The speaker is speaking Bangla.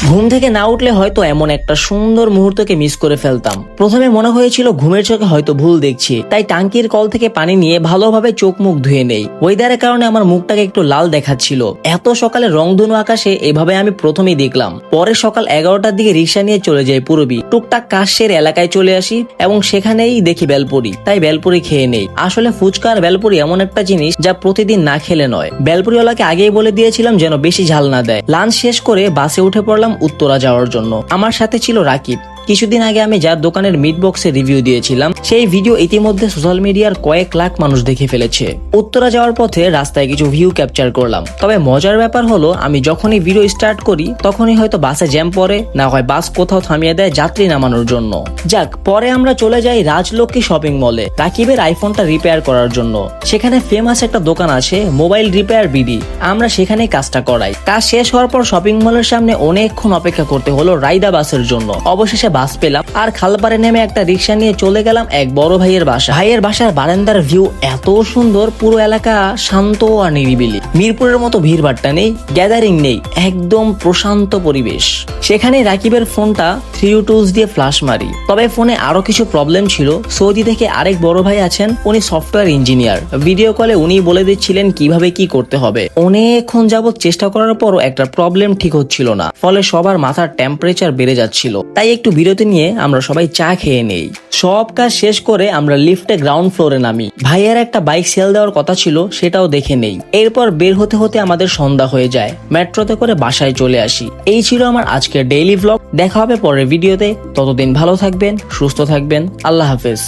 ঘুম থেকে না উঠলে হয়তো এমন একটা সুন্দর মুহূর্তকে মিস করে ফেলতাম। প্রথমে মনে হয়েছিল ঘুমের চোখে হয়তো ভুল দেখছি, তাই টাঙ্কির কল থেকে পানি নিয়ে ভালোভাবে চোখ মুখ ধুয়ে নেই। ওয়েদারের কারণে আমার মুখটাকে একটু লাল দেখাচ্ছিল। এত সকালে রংধনু আকাশে এভাবে আমি প্রথমেই দেখলাম। পরে সকাল 11টার দিকে রিক্সা নিয়ে চলে যাই পূরবী। টুকটাক কাজ সেরে এলাকায় চলে আসি এবং সেখানেই দেখি বেলপুরি, তাই বেলপুরি খেয়ে নেই। আসলে ফুচকা আর বেলপুরি এমন একটা জিনিস যা প্রতিদিন না খেলে নয়। বেলপুরিওয়ালাকে আগেই বলে দিয়েছিলাম যেন বেশি ঝাল না দেয়। লাঞ্চ শেষ করে বাসে উঠে পড়লাম উত্তরা যাওয়ার জন্য। আমার সাথে ছিল রাকিব। কিছুদিন আগে আমি যার দোকানের মিট বক্সে রিভিউ দিয়েছিলাম, সেই ভিডিও ইতিমধ্যে সোশ্যাল মিডিয়ার কয়েক লাখ মানুষ দেখে ফেলেছে। উত্তরা যাওয়ার পথে রাস্তায় কিছু ভিউ ক্যাপচার করলাম। তবে মজার ব্যাপার হলো, আমি যখনই ভিডিও স্টার্ট করি তখনই হয়তো বাসে জ্যাম পড়ে, না হয় বাস কোথাও থামিয়ে দেয় যাত্রী নামানোর জন্য। যাক, পরে আমরা চলে যাই রাজলক্ষ্মী শপিং মলে রাকিবের আইফোনটা রিপেয়ার করার জন্য। সেখানে ফেমাস একটা দোকান আছে, মোবাইল রিপেয়ার বিডি। আমরা সেখানে কাজটা করাই। কাজ শেষ হওয়ার পর শপিং মলের সামনে অনেকক্ষণ অপেক্ষা করতে হলো রাইডা বাসের জন্য। অবশেষে বাস পেলাম আর খালপাড়ে নেমে একটা রিক্সা নিয়ে চলে গেলাম এক বড় ভাইয়ের বাসা। ভাইয়ের বাসার বারান্দার ভিউ এত সুন্দর, পুরো এলাকা শান্ত আর নিরিবিলি। মিরপুরের মতো ভিড়ভাট্টা নেই, গ্যাদারিং নেই, একদম প্রশান্ত পরিবেশ। সেখানে রাকিবের ফোনটা 3U দিয়ে ফ্লাশ মারি। তবে ফোনে আরো কিছু প্রবলেম ছিল। সৌদি থেকে আরেক বড় ভাই আছেন, উনি সফটওয়্যার ইঞ্জিনিয়ার। ভিডিও কলে উনি বলে দিচ্ছিলেন কিভাবে কি করতে হবে। অনেকক্ষণ যাবত চেষ্টা করার পরও একটা প্রবলেম ঠিক হচ্ছিল না, ফলে সবার মাথার টেম্পারেচার বেড়ে যাচ্ছিল। তাই একটু বিরতি নিয়ে আমরা সবাই চা খেয়ে নেই। সব কাজ শেষ করে আমরা লিফটে গ্রাউন্ড ফ্লোরে নামি। ভাইয়ের একটা বাইক সেল দেওয়ার কথা ছিল, সেটাও দেখে নেই। এরপর বের হতে হতে আমাদের সন্ধ্যা হয়ে যায়। মেট্রোতে করে বাসায় চলে আসি। এই ছিল আমার আজকের ডেইলি ভ্লগ। দেখা হবে পরের ভিডিওতে। ততদিন ভালো থাকবেন, সুস্থ থাকবেন। আল্লাহ হাফেজ।